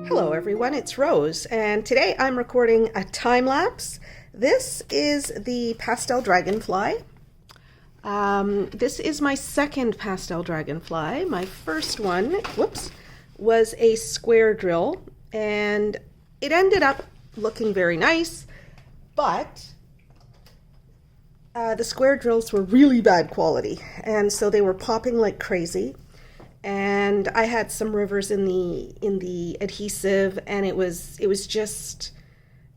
Hello everyone, it's Rose, and today I'm recording a time lapse. This is the pastel dragonfly. This is my second pastel dragonfly. My first one, was a square drill, and it ended up looking very nice, but the square drills were really bad quality, and so they were popping like crazy. And I had some rivers in the adhesive, and it was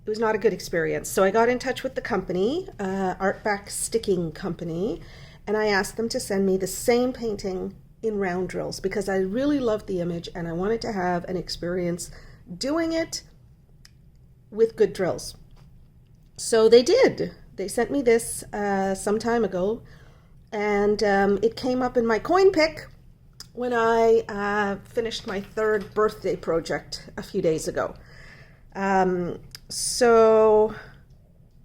not a good experience. So I got in touch with the company, Artback Sticking Company, and I asked them to send me the same painting in round drills because I really loved the image and I wanted to have an experience doing it with good drills. So they did. They sent me this some time ago, and it came up in my coin pick when I finished my third birthday project a few days ago. So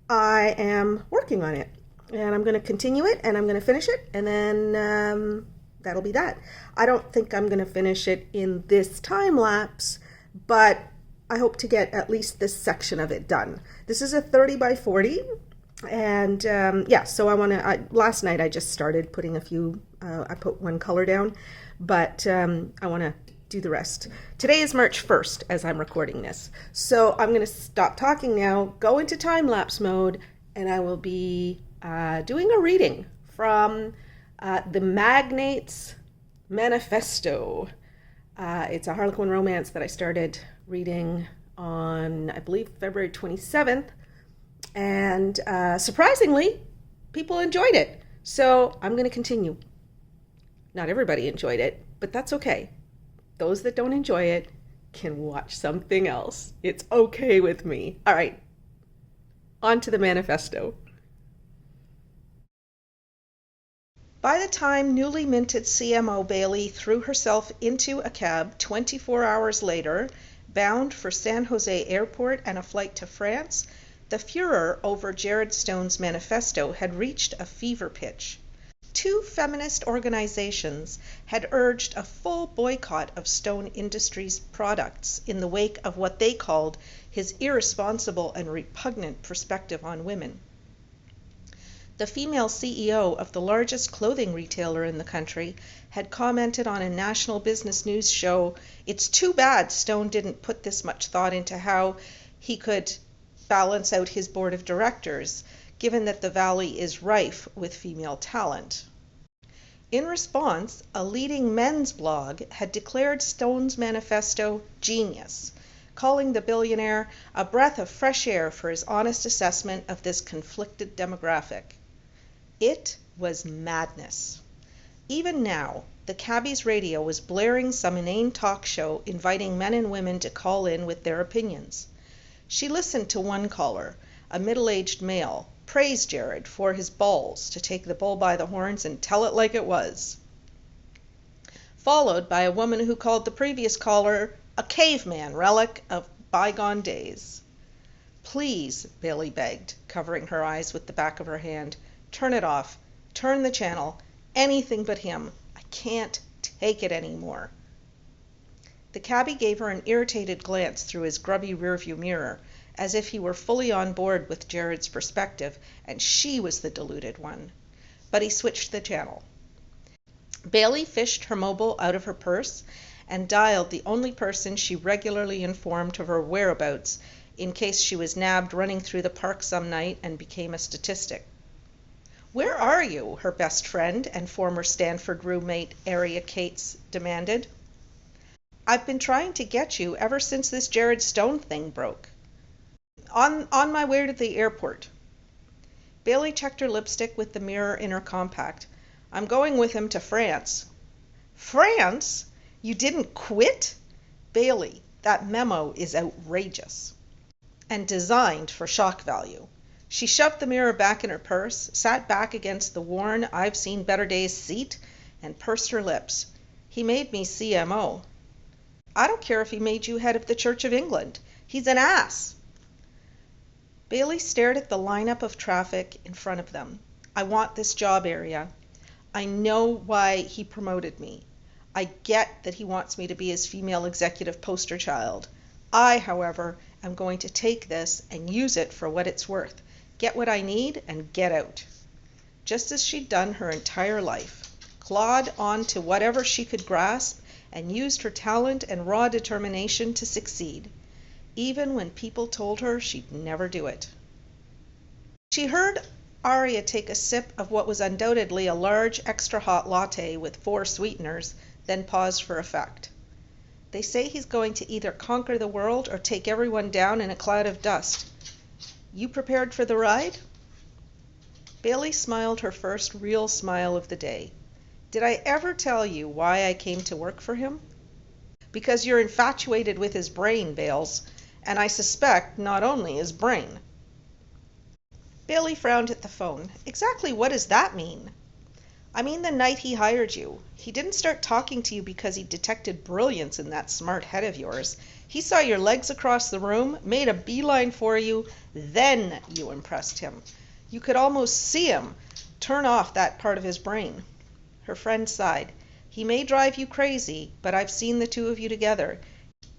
I am working on it, and I'm going to continue it, and I'm going to finish it, and then that'll be that. I don't think I'm going to finish it in this time lapse, but I hope to get at least this section of it done. This is a 30 by 40, and so last night I just started putting I put one color down, but I want to do the rest. Today is March 1st as I'm recording this. So I'm going to stop talking now, go into time-lapse mode, and I will be doing a reading from the Magnate's Manifesto. It's a Harlequin romance that I started reading on, I believe, February 27th. And surprisingly, people enjoyed it. So I'm going to continue. Not everybody enjoyed it, but that's okay. Those that don't enjoy it can watch something else. It's okay with me. All right, on to the manifesto. By the time newly minted CMO Bailey threw herself into a cab 24 hours later, bound for San Jose Airport and a flight to France, the furor over Jared Stone's manifesto had reached a fever pitch. Two feminist organizations had urged a full boycott of Stone Industries products in the wake of what they called his irresponsible and repugnant perspective on women. The female CEO of the largest clothing retailer in the country had commented on a national business news show, "It's too bad Stone didn't put this much thought into how he could balance out his board of directors, given that the Valley is rife with female talent." In response, a leading men's blog had declared Stone's manifesto genius, calling the billionaire a breath of fresh air for his honest assessment of this conflicted demographic. It was madness. Even now, the cabbie's radio was blaring some inane talk show inviting men and women to call in with their opinions. She listened to one caller, a middle-aged male, praise Jared for his balls to take the bull by the horns and tell it like it was, followed by a woman who called the previous caller a caveman relic of bygone days. "Please," Bailey begged, covering her eyes with the back of her hand, "turn it off. Turn the channel. Anything but him. I can't take it anymore." The cabbie gave her an irritated glance through his grubby rearview mirror, as if he were fully on board with Jared's perspective and she was the deluded one. But he switched the channel. Bailey fished her mobile out of her purse and dialed the only person she regularly informed of her whereabouts in case she was nabbed running through the park some night and became a statistic. "Where are you?" her best friend and former Stanford roommate Aria Cates demanded. "I've been trying to get you ever since this Jared Stone thing broke." On my way to the airport." Bailey checked her lipstick with the mirror in her compact. "I'm going with him to France." "France? You didn't quit?" "Bailey, that memo is outrageous and designed for shock value." She shoved the mirror back in her purse, sat back against the worn I've seen better days seat, and pursed her lips. "He made me CMO." "I don't care if he made you head of the Church of England. He's an ass." Bailey stared at the lineup of traffic in front of them. "I want this job area. I know why he promoted me. I get that he wants me to be his female executive poster child. I, however, am going to take this and use it for what it's worth, get what I need, and get out. Just as she'd done her entire life, clawed on to whatever she could grasp and used her talent and raw determination to succeed, even when people told her she'd never do it. She heard Arya take a sip of what was undoubtedly a large extra hot latte with 4 sweeteners, then paused for effect. They say he's going to either conquer the world or take everyone down in a cloud of dust. You prepared for the ride? Bailey smiled her first real smile of the day. Did I ever tell you why I came to work for him? Because you're infatuated with his brain, Bales, and I suspect not only his brain. Bailey frowned at the phone. Exactly what does that mean? I mean the night he hired you. He didn't start talking to you because he detected brilliance in that smart head of yours. He saw your legs across the room, made a beeline for you, then you impressed him. You could almost see him turn off that part of his brain. Her friend sighed. He may drive you crazy, but I've seen the two of you together.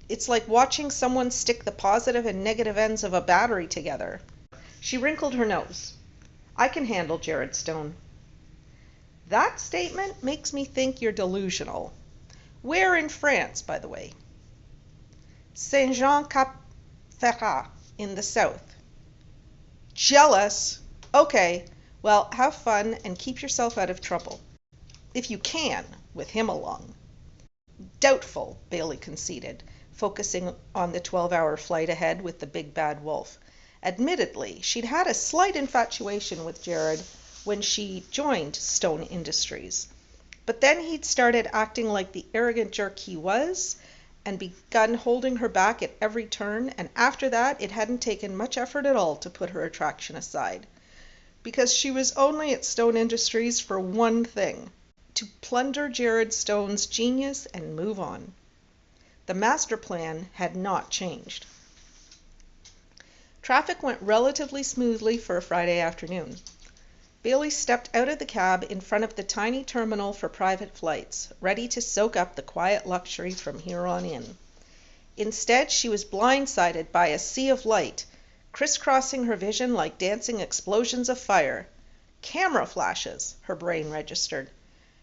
It's like watching someone stick the positive and negative ends of a battery together. She wrinkled her nose. I can handle Jared Stone. That statement makes me think you're delusional. Where in France, by the way? Saint-Jean-Cap-Ferrat, in the south. Jealous? Okay, well, have fun and keep yourself out of trouble. If you can, with him along. Doubtful, Bailey conceded, focusing on the 12-hour flight ahead with the big bad wolf. Admittedly, she'd had a slight infatuation with Jared when she joined Stone Industries. But then he'd started acting like the arrogant jerk he was and begun holding her back at every turn, and after that it hadn't taken much effort at all to put her attraction aside. Because she was only at Stone Industries for one thing: to plunder Jared Stone's genius and move on. The master plan had not changed. Traffic went relatively smoothly for a Friday afternoon. Bailey stepped out of the cab in front of the tiny terminal for private flights, ready to soak up the quiet luxury from here on in. Instead, she was blindsided by a sea of light, crisscrossing her vision like dancing explosions of fire. Camera flashes, her brain registered.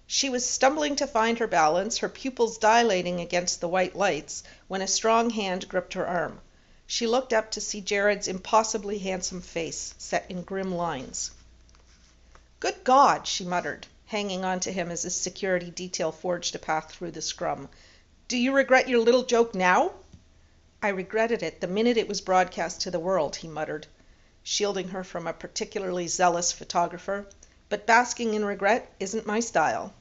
She was stumbling to find her balance, her pupils dilating against the white lights, when a strong hand gripped her arm. She looked up to see Jared's impossibly handsome face, set in grim lines. Good God, she muttered, hanging on to him as his security detail forged a path through the scrum. Do you regret your little joke now? I regretted it the minute it was broadcast to the world, he muttered, shielding her from a particularly zealous photographer. But basking in regret isn't my style.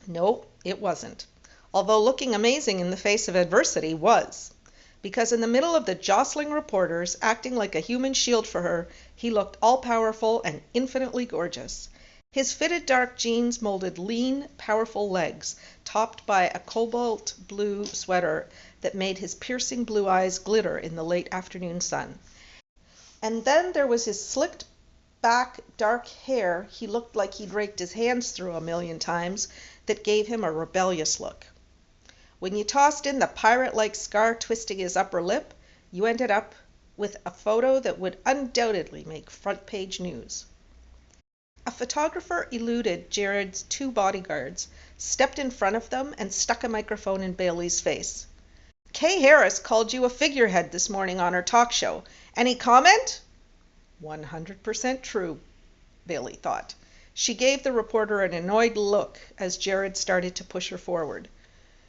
No, it wasn't. Although looking amazing in the face of adversity was. Because in the middle of the jostling reporters, acting like a human shield for her, he looked all-powerful and infinitely gorgeous. His fitted dark jeans molded lean, powerful legs, topped by a cobalt blue sweater that made his piercing blue eyes glitter in the late afternoon sun. And then there was his slicked back dark hair. He looked like he'd raked his hands through 1,000,000 times, that gave him a rebellious look. When you tossed in the pirate-like scar twisting his upper lip, you ended up with a photo that would undoubtedly make front-page news. A photographer eluded Jared's 2 bodyguards, stepped in front of them, and stuck a microphone in Bailey's face. Kay Harris called you a figurehead this morning on her talk show. Any comment? 100% true, Bailey thought. She gave the reporter an annoyed look as Jared started to push her forward.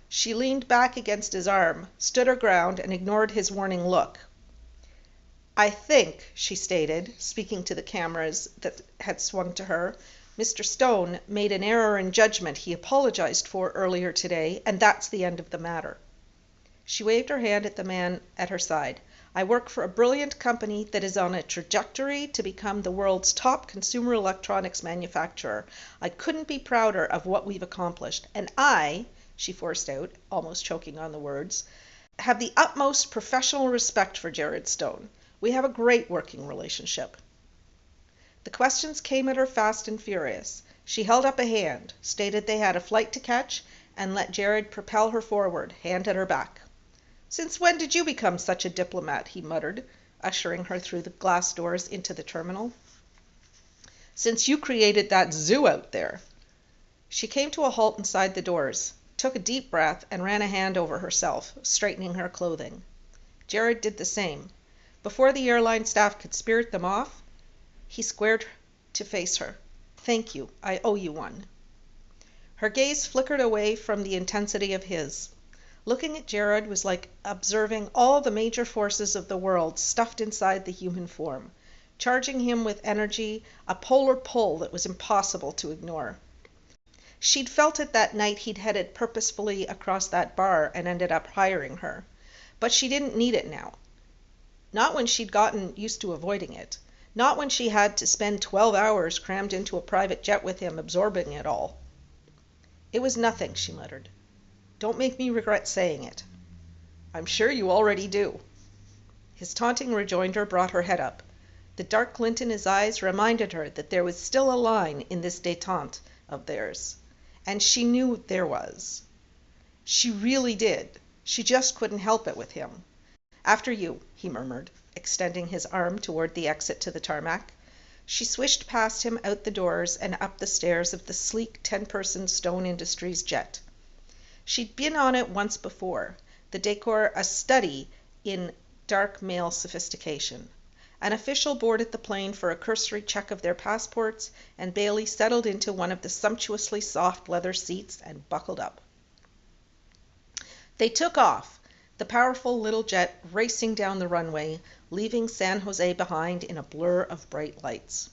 She leaned back against his arm, stood her ground, and ignored his warning look. I think, she stated, speaking to the cameras that had swung to her, Mr. Stone made an error in judgment he apologized for earlier today, and that's the end of the matter. She waved her hand at the man at her side. I work for a brilliant company that is on a trajectory to become the world's top consumer electronics manufacturer. I couldn't be prouder of what we've accomplished, and I, she forced out, almost choking on the words, have the utmost professional respect for Jared Stone. We have a great working relationship. The questions came at her fast and furious. She held up a hand, stated they had a flight to catch, and let Jared propel her forward, hand at her back. Since when did you become such a diplomat? He muttered, ushering her through the glass doors into the terminal. Since you created that zoo out there. She came to a halt inside the doors, took a deep breath, and ran a hand over herself, straightening her clothing. Jared did the same. Before the airline staff could spirit them off, he squared to face her. Thank you. I owe you one. Her gaze flickered away from the intensity of his. Looking at Jared was like observing all the major forces of the world stuffed inside the human form, charging him with energy, a polar pull that was impossible to ignore. She'd felt it that night he'd headed purposefully across that bar and ended up hiring her. But she didn't need it now. Not when she'd gotten used to avoiding it. Not when she had to spend 12 hours crammed into a private jet with him, absorbing it all. It was nothing, she muttered. Don't make me regret saying it. I'm sure you already do. His taunting rejoinder brought her head up. The dark glint in his eyes reminded her that there was still a line in this détente of theirs. And she knew there was. She really did. She just couldn't help it with him. After you, he murmured, extending his arm toward the exit to the tarmac. She swished past him out the doors and up the stairs of the sleek 10-person Stone Industries jet. She'd been on it once before, the decor a study in dark male sophistication. An official boarded the plane for a cursory check of their passports, and Bailey settled into one of the sumptuously soft leather seats and buckled up. They took off, the powerful little jet racing down the runway, leaving San Jose behind in a blur of bright lights.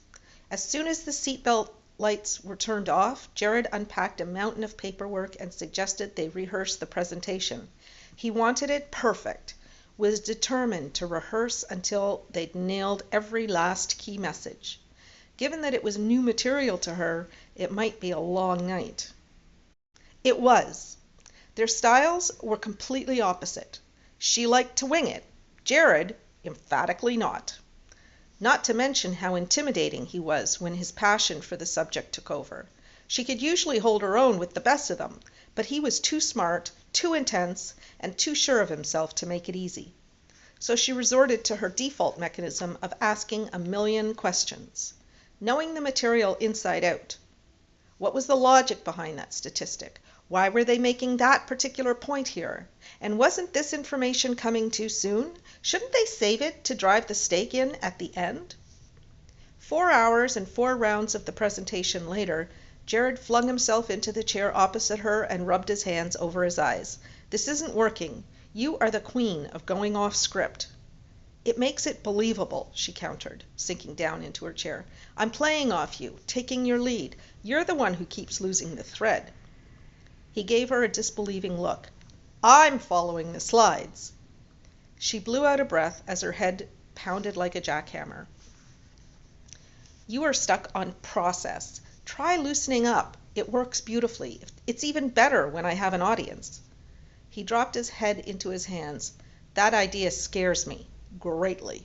As soon as the seatbelt lights were turned off, Jared unpacked a mountain of paperwork and suggested they rehearse the presentation. He wanted it perfect, was determined to rehearse until they'd nailed every last key message. Given that it was new material to her, it might be a long night. It was. Their styles were completely opposite. She liked to wing it. Jared, emphatically not. Not to mention how intimidating he was when his passion for the subject took over. She could usually hold her own with the best of them, but he was too smart, too intense, and too sure of himself to make it easy. So she resorted to her default mechanism of asking a million questions, knowing the material inside out. What was the logic behind that statistic? Why were they making that particular point here? And wasn't this information coming too soon? Shouldn't they save it to drive the stake in at the end? 4 hours and 4 rounds of the presentation later, Jared flung himself into the chair opposite her and rubbed his hands over his eyes. This isn't working. You are the queen of going off script. It makes it believable, she countered, sinking down into her chair. I'm playing off you, taking your lead. You're the one who keeps losing the thread. He gave her a disbelieving look. I'm following the slides. She blew out a breath as her head pounded like a jackhammer. You are stuck on process. Try loosening up. It works beautifully. It's even better when I have an audience. He dropped his head into his hands. That idea scares me greatly.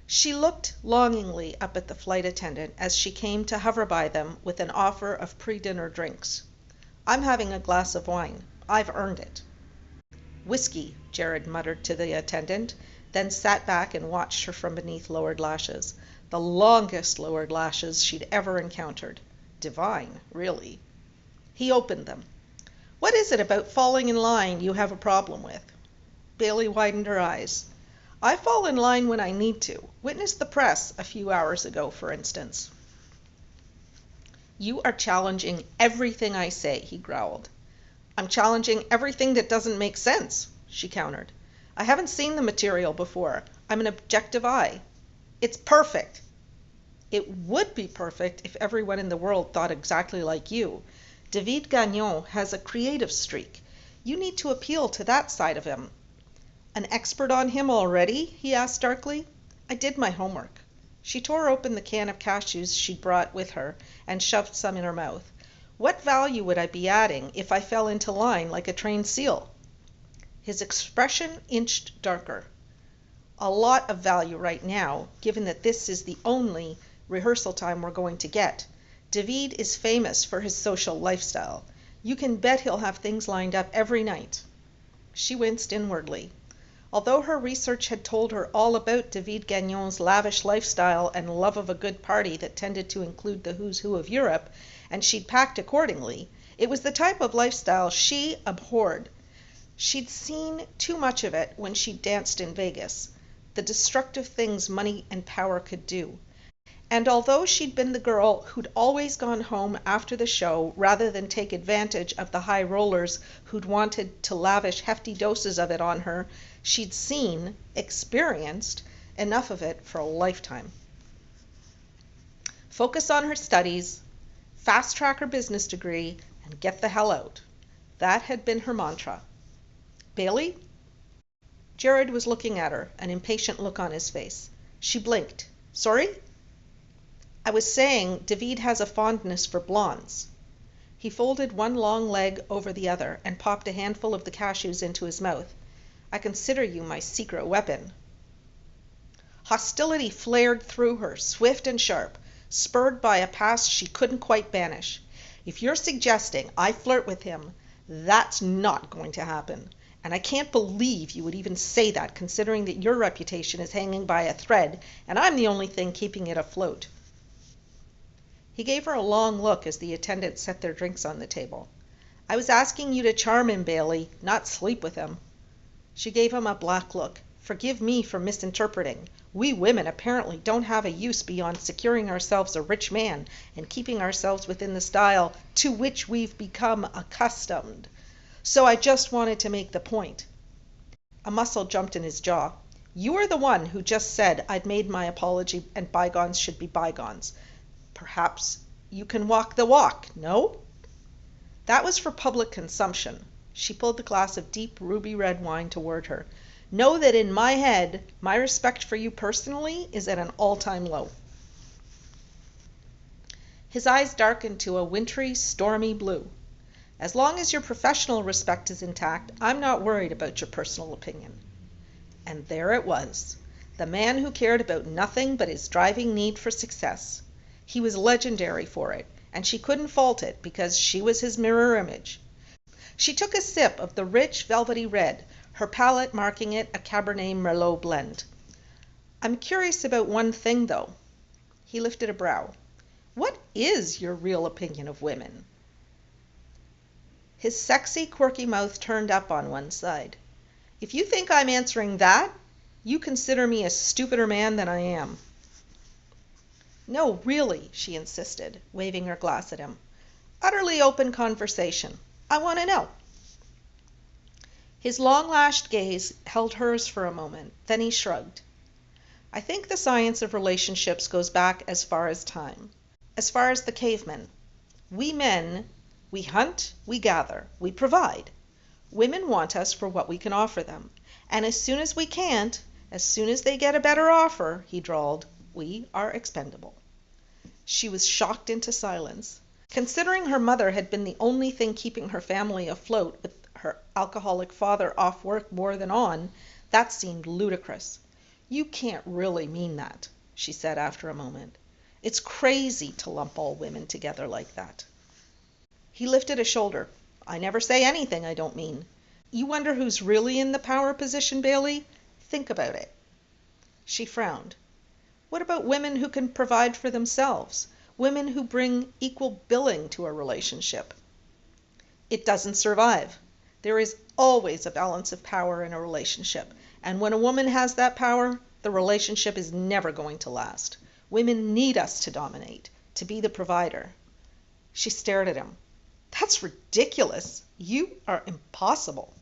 She looked longingly up at the flight attendant as she came to hover by them with an offer of pre-dinner drinks. I'm having a glass of wine. I've earned it. Whiskey, Jared muttered to the attendant, then sat back and watched her from beneath lowered lashes. The longest lowered lashes she'd ever encountered. Divine, really. He opened them. What is it about falling in line you have a problem with? Bailey widened her eyes. I fall in line when I need to. Witness the press a few hours ago, for instance. You are challenging everything I say, he growled. I'm challenging everything that doesn't make sense, she countered. I haven't seen the material before. I'm an objective eye. It's perfect. It would be perfect if everyone in the world thought exactly like you. David Gagnon has a creative streak. You need to appeal to that side of him. An expert on him already? He asked darkly. I did my homework. She tore open the can of cashews she'd brought with her and shoved some in her mouth. What value would I be adding if I fell into line like a trained seal? His expression inched darker. A lot of value right now, given that this is the only rehearsal time we're going to get. David is famous for his social lifestyle. You can bet he'll have things lined up every night. She winced inwardly. Although her research had told her all about David Gagnon's lavish lifestyle and love of a good party that tended to include the who's who of Europe, and she'd packed accordingly, it was the type of lifestyle she abhorred. She'd seen too much of it when she danced in Vegas, the destructive things money and power could do. And although she'd been the girl who'd always gone home after the show rather than take advantage of the high rollers who'd wanted to lavish hefty doses of it on her, she'd seen, experienced, enough of it for a lifetime. Focus on her studies, fast-track her business degree, and get the hell out. That had been her mantra. Bailey? Jared was looking at her, an impatient look on his face. She blinked. Sorry? I was saying David has a fondness for blondes. He folded one long leg over the other and popped a handful of the cashews into his mouth. I consider you my secret weapon. Hostility flared through her, swift and sharp, spurred by a past she couldn't quite banish. If you're suggesting I flirt with him, that's not going to happen. And I can't believe you would even say that, considering that your reputation is hanging by a thread, and I'm the only thing keeping it afloat. He gave her a long look as the attendants set their drinks on the table. I was asking you to charm him, Bailey, not sleep with him. She gave him a black look. Forgive me for misinterpreting. We women apparently don't have a use beyond securing ourselves a rich man and keeping ourselves within the style to which we've become accustomed. So I just wanted to make the point. A muscle jumped in his jaw. You are the one who just said I'd made my apology and bygones should be bygones. Perhaps you can walk the walk, no? That was for public consumption. She pulled the glass of deep ruby red wine toward her. Know that in my head, my respect for you personally is at an all-time low. His eyes darkened to a wintry, stormy blue. As long as your professional respect is intact, I'm not worried about your personal opinion. And there it was. The man who cared about nothing but his driving need for success. He was legendary for it, and she couldn't fault it because she was his mirror image. She took a sip of the rich, velvety red, her palate marking it a Cabernet Merlot blend. I'm curious about one thing, though. He lifted a brow. What is your real opinion of women? His sexy, quirky mouth turned up on one side. If you think I'm answering that, you consider me a stupider man than I am. No, really, she insisted, waving her glass at him. Utterly open conversation. I want to know. His long-lashed gaze held hers for a moment, then he shrugged. I think the science of relationships goes back as far as time, as far as the cavemen. We men, we hunt, we gather, we provide. Women want us for what we can offer them, and as soon as we can't, as soon as they get a better offer, he drawled, we are expendable. She was shocked into silence. Considering her mother had been the only thing keeping her family afloat with her alcoholic father off work more than on, that seemed ludicrous. You can't really mean that, she said after a moment. It's crazy to lump all women together like that. He lifted a shoulder. I never say anything I don't mean. You wonder who's really in the power position, Bailey? Think about it. She frowned. What about women who can provide for themselves? Women who bring equal billing to a relationship? It doesn't survive. There is always a balance of power in a relationship, and when a woman has that power, the relationship is never going to last. Women need us to dominate, to be the provider. She stared at him. That's ridiculous. You are impossible.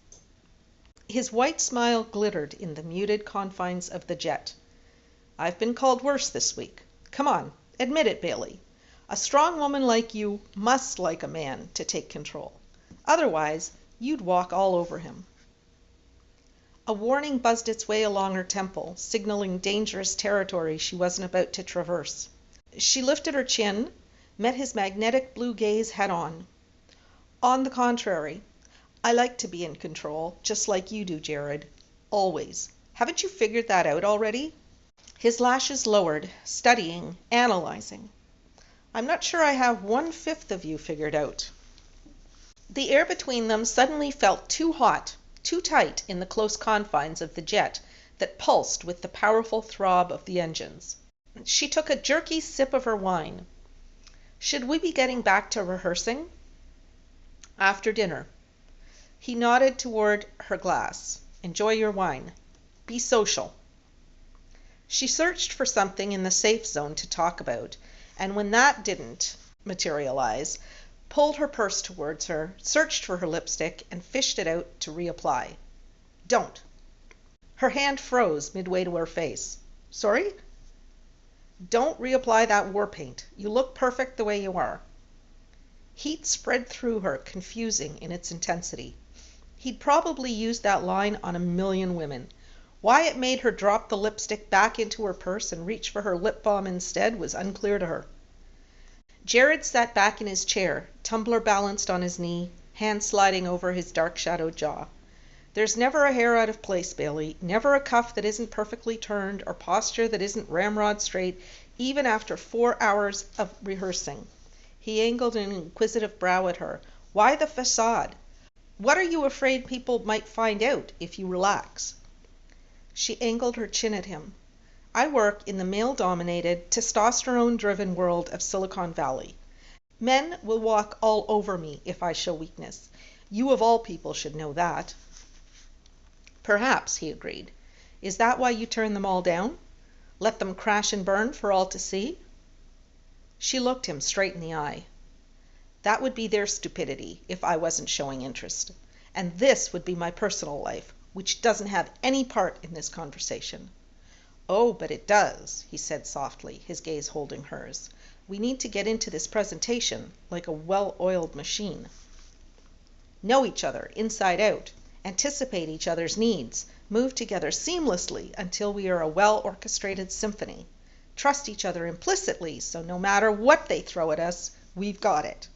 His white smile glittered in the muted confines of the jet. I've been called worse this week. Come on, admit it, Bailey. A strong woman like you must like a man to take control. Otherwise, you'd walk all over him. A warning buzzed its way along her temple, signaling dangerous territory she wasn't about to traverse. She lifted her chin, met his magnetic blue gaze head-on. On the contrary, I like to be in control, just like you do, Jared. Always. Haven't you figured that out already? His lashes lowered, studying, analyzing. I'm not sure I have 1/5 of you figured out. The air between them suddenly felt too hot, too tight in the close confines of the jet that pulsed with the powerful throb of the engines. She took a jerky sip of her wine. Should we be getting back to rehearsing? After dinner. He nodded toward her glass. Enjoy your wine. Be social. She searched for something in the safe zone to talk about, and when that didn't materialize, pulled her purse towards her, searched for her lipstick, and fished it out to reapply. Don't. Her hand froze midway to her face. Sorry? Don't reapply that war paint. You look perfect the way you are. Heat spread through her, confusing in its intensity. He'd probably used that line on a million women. Why it made her drop the lipstick back into her purse and reach for her lip balm instead was unclear to her. Jared sat back in his chair, tumbler balanced on his knee, hand sliding over his dark-shadowed jaw. There's never a hair out of place, Bailey, never a cuff that isn't perfectly turned or posture that isn't ramrod straight, even after 4 hours of rehearsing. He angled an inquisitive brow at her. Why the facade? What are you afraid people might find out if you relax? She angled her chin at him. I work in the male-dominated, testosterone-driven world of Silicon Valley. Men will walk all over me if I show weakness. You of all people should know that. Perhaps, he agreed. Is that why you turn them all down? Let them crash and burn for all to see? She looked him straight in the eye. That would be their stupidity if I wasn't showing interest. And this would be my personal life, which doesn't have any part in this conversation. Oh, but it does, he said softly, his gaze holding hers. We need to get into this presentation like a well-oiled machine. Know each other inside out, anticipate each other's needs, move together seamlessly until we are a well-orchestrated symphony. Trust each other implicitly, so no matter what they throw at us, we've got it.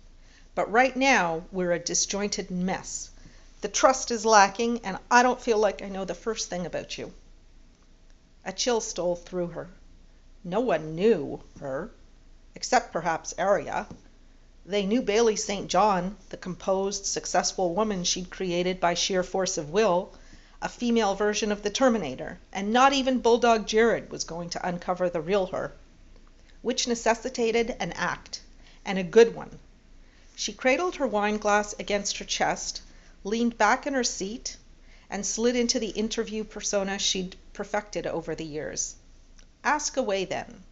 But right now, we're a disjointed mess. The trust is lacking, and I don't feel like I know the first thing about you. A chill stole through her. No one knew her, except perhaps Arya. They knew Bailey St. John, the composed, successful woman she'd created by sheer force of will, a female version of the Terminator, and not even Bulldog Jared was going to uncover the real her, which necessitated an act, and a good one. She cradled her wine glass against her chest, leaned back in her seat, and slid into the interview persona she'd perfected over the years. Ask away then.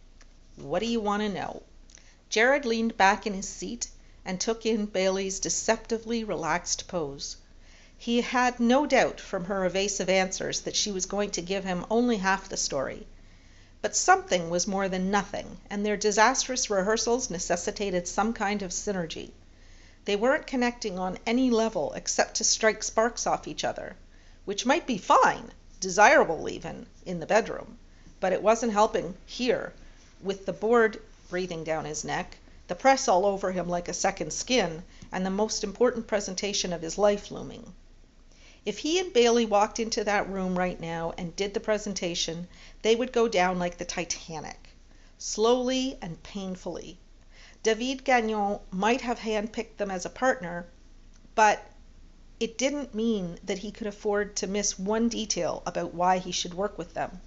What do you want to know? Jared leaned back in his seat and took in Bailey's deceptively relaxed pose. He had no doubt from her evasive answers that she was going to give him only half the story. But something was more than nothing, and their disastrous rehearsals necessitated some kind of synergy. They weren't connecting on any level except to strike sparks off each other, which might be fine, desirable even, in the bedroom, but it wasn't helping here, with the board breathing down his neck, the press all over him like a second skin, and the most important presentation of his life looming. If he and Bailey walked into that room right now and did the presentation, they would go down like the Titanic, slowly and painfully. David Gagnon might have handpicked them as a partner, but it didn't mean that he could afford to miss one detail about why he should work with them.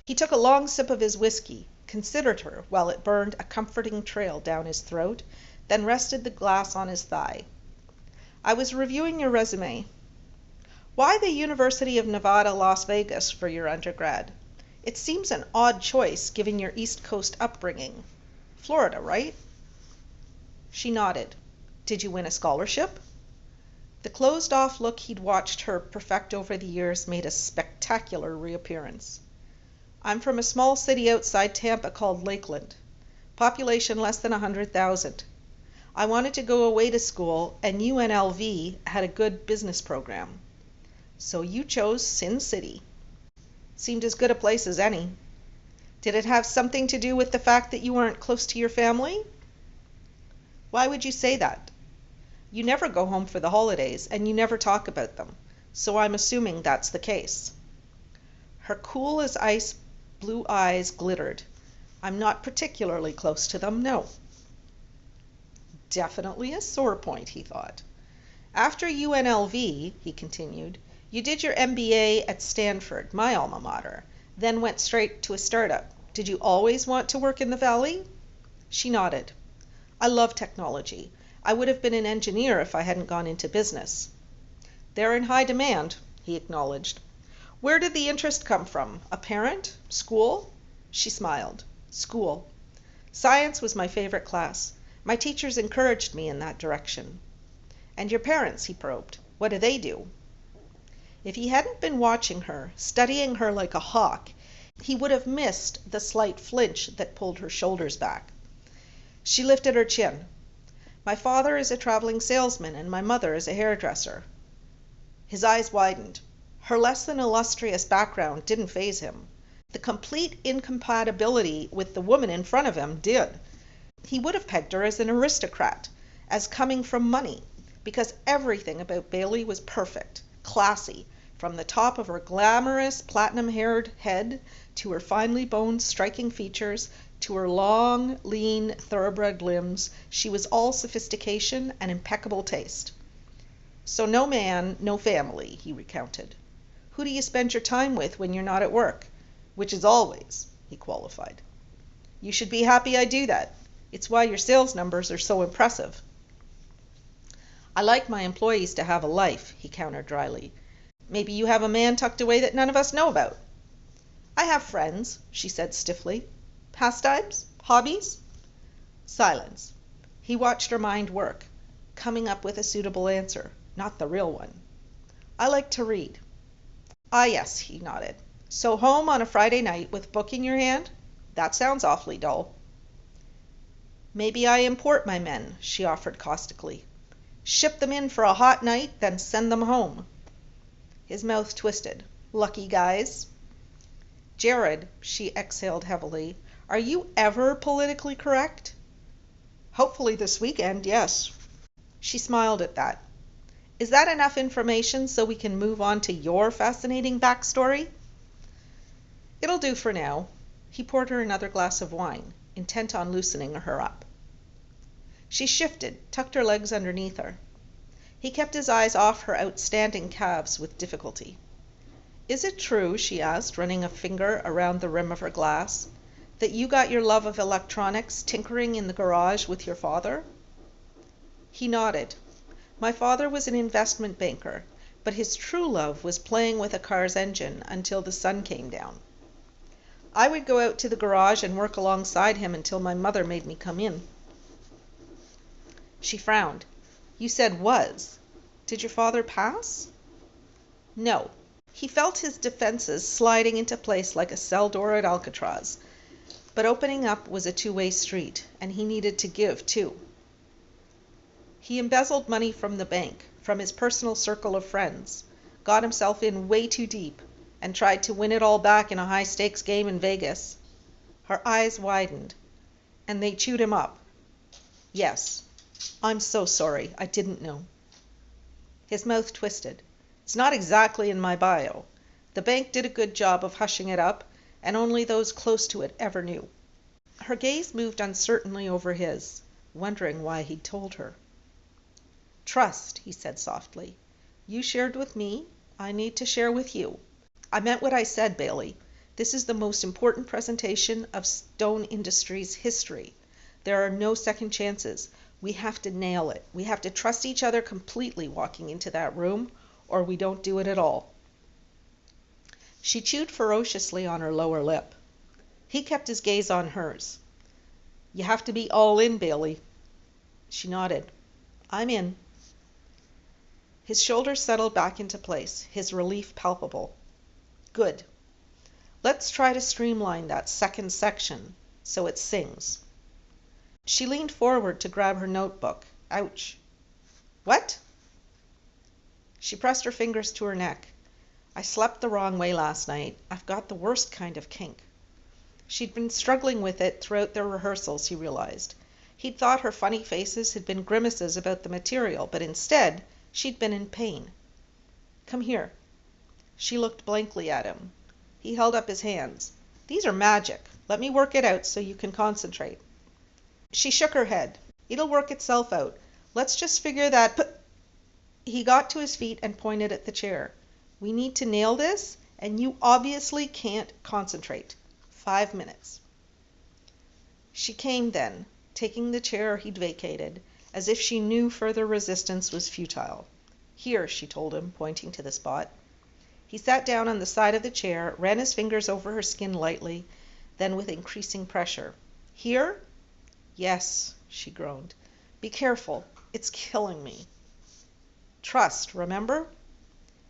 He took a long sip of his whiskey, considered her while it burned a comforting trail down his throat, then rested the glass on his thigh. I was reviewing your resume. Why the University of Nevada, Las Vegas for your undergrad? It seems an odd choice given your East Coast upbringing. Florida, right? She nodded. Did you win a scholarship? The closed-off look he'd watched her perfect over the years made a spectacular reappearance. I'm from a small city outside Tampa called Lakeland. Population less than 100,000. I wanted to go away to school, and UNLV had a good business program. So you chose Sin City. Seemed as good a place as any. Did it have something to do with the fact that you weren't close to your family? Why would you say that? You never go home for the holidays, and you never talk about them, so I'm assuming that's the case. Her cool as ice blue eyes glittered. I'm not particularly close to them, no. Definitely a sore point, he thought. After UNLV, he continued, You did your MBA at Stanford, my alma mater, then went straight to a startup. Did you always want to work in the Valley? She nodded. I love technology. I would have been an engineer if I hadn't gone into business. They're in high demand, he acknowledged. Where did the interest come from? A parent? School? She smiled. School. Science was my favorite class. My teachers encouraged me in that direction. And your parents, he probed. What do they do? If he hadn't been watching her, studying her like a hawk, he would have missed the slight flinch that pulled her shoulders back. She lifted her chin. My father is a traveling salesman and my mother is a hairdresser. His eyes widened. Her less than illustrious background didn't faze him. The complete incompatibility with the woman in front of him did. He would have pegged her as an aristocrat, as coming from money, because everything about Bailey was perfect, classy, from the top of her glamorous platinum-haired head to her finely boned, striking features, to her long, lean, thoroughbred limbs. She was all sophistication and impeccable taste. So no man, no family, he recounted. Who do you spend your time with when you're not at work? Which is always, he qualified. You should be happy I do that. It's why your sales numbers are so impressive. I like my employees to have a life, he countered dryly. Maybe you have a man tucked away that none of us know about. I have friends, she said stiffly. Pastimes? Hobbies? Silence. He watched her mind work, coming up with a suitable answer, not the real one. I like to read. Ah, yes, he nodded. So home on a Friday night with a book in your hand? That sounds awfully dull. Maybe I import my men, she offered caustically. Ship them in for a hot night, then send them home. His mouth twisted. Lucky guys. Jared, she exhaled heavily, are you ever politically correct? Hopefully this weekend, yes. She smiled at that. Is that enough information so we can move on to your fascinating backstory? It'll do for now. He poured her another glass of wine, intent on loosening her up. She shifted, tucked her legs underneath her. He kept his eyes off her outstanding calves with difficulty. Is it true, she asked, running a finger around the rim of her glass, that you got your love of electronics tinkering in the garage with your father? He nodded. My father was an investment banker, but his true love was playing with a car's engine until the sun came down. I would go out to the garage and work alongside him until my mother made me come in. She frowned. You said was. Did your father pass? No. He felt his defenses sliding into place like a cell door at Alcatraz. But opening up was a two-way street, and he needed to give, too. He embezzled money from the bank, from his personal circle of friends, got himself in way too deep, and tried to win it all back in a high-stakes game in Vegas. Her eyes widened, and they chewed him up. Yes. I'm so sorry. I didn't know. His mouth twisted. It's not exactly in my bio. The bank did a good job of hushing it up, and only those close to it ever knew. Her gaze moved uncertainly over his, wondering why he'd told her. Trust, he said softly. You shared with me. I need to share with you. I meant what I said, Bailey. This is the most important presentation of Stone Industries history. There are no second chances. We have to nail it. We have to trust each other completely walking into that room, or we don't do it at all. She chewed ferociously on her lower lip. He kept his gaze on hers. You have to be all in, Bailey. She nodded. I'm in. His shoulders settled back into place, his relief palpable. Good. Let's try to streamline that second section so it sings. She leaned forward to grab her notebook. Ouch. What? She pressed her fingers to her neck. I slept the wrong way last night. I've got the worst kind of kink. She'd been struggling with it throughout their rehearsals, he realized. He'd thought her funny faces had been grimaces about the material, but instead, she'd been in pain. Come here. She looked blankly at him. He held up his hands. These are magic. Let me work it out so you can concentrate. She shook her head. It'll work itself out. Let's just figure that. He got to his feet and pointed at the chair. We need to nail this, and you obviously can't concentrate. 5 minutes. She came then, taking the chair he'd vacated, as if she knew further resistance was futile. Here, she told him, pointing to the spot. He sat down on the side of the chair, ran his fingers over her skin lightly, then with increasing pressure. Here? Yes, she groaned. Be careful. It's killing me. Trust, remember?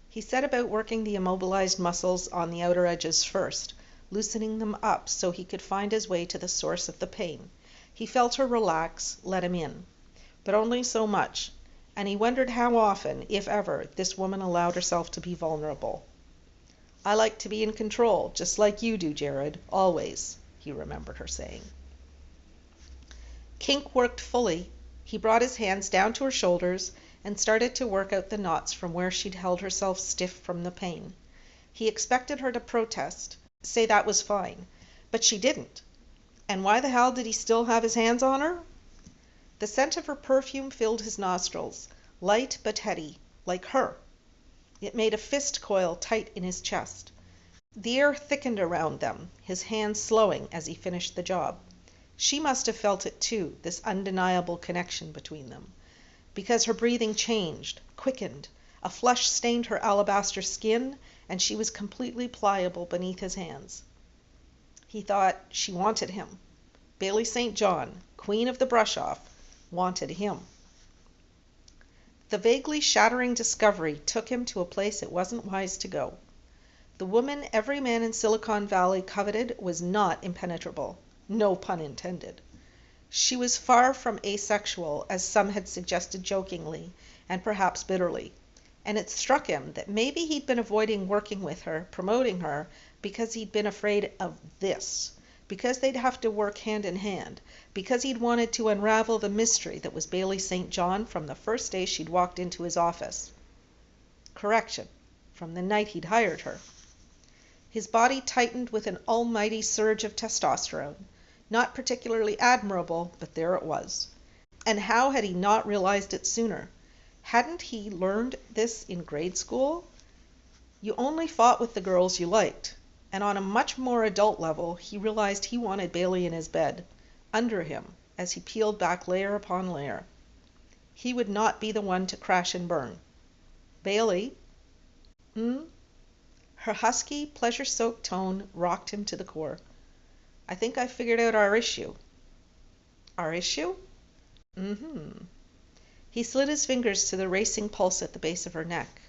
He set about working the immobilized muscles on the outer edges first, loosening them up so he could find his way to the source of the pain. He felt her relax, let him in. But only so much, and he wondered how often, if ever, this woman allowed herself to be vulnerable. I like to be in control, just like you do, Jared, always, he remembered her saying. Kink worked fully. He brought his hands down to her shoulders and started to work out the knots from where she'd held herself stiff from the pain. He expected her to protest, say that was fine, but she didn't. And why the hell did he still have his hands on her? The scent of her perfume filled his nostrils, light but heady, like her. It made a fist coil tight in his chest. The air thickened around them, his hands slowing as he finished the job. She must have felt it too, this undeniable connection between them, because her breathing changed, quickened, a flush stained her alabaster skin, and she was completely pliable beneath his hands. He thought she wanted him. Bailey St. John, queen of the brush-off, wanted him. The vaguely shattering discovery took him to a place it wasn't wise to go. The woman every man in Silicon Valley coveted was not impenetrable. No pun intended. She was far from asexual, as some had suggested jokingly, and perhaps bitterly, and it struck him that maybe he'd been avoiding working with her, promoting her, because he'd been afraid of this, because they'd have to work hand in hand, because he'd wanted to unravel the mystery that was Bailey St. John from the first day she'd walked into his office. Correction, from the night he'd hired her. His body tightened with an almighty surge of testosterone. Not particularly admirable, but there it was. And how had he not realized it sooner? Hadn't he learned this in grade school? You only fought with the girls you liked. And on a much more adult level, he realized he wanted Bailey in his bed, under him, as he peeled back layer upon layer. He would not be the one to crash and burn. Bailey? Her husky, pleasure-soaked tone rocked him to the core. I think I figured out our issue. Our issue? He slid his fingers to the racing pulse at the base of her neck.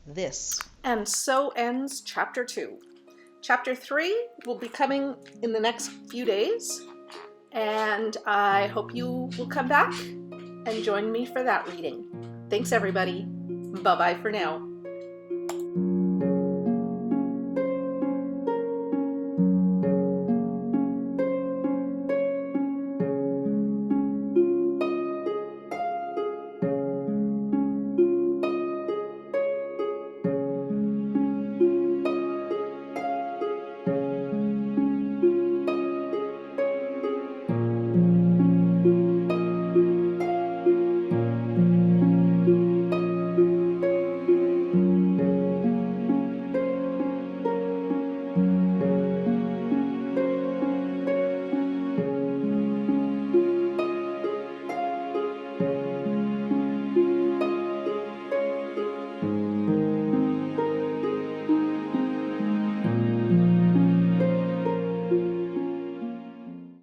This. And so ends Chapter 2. Chapter 3 will be coming in the next few days, and I hope you will come back and join me for that reading. Thanks, everybody. Bye-bye for now.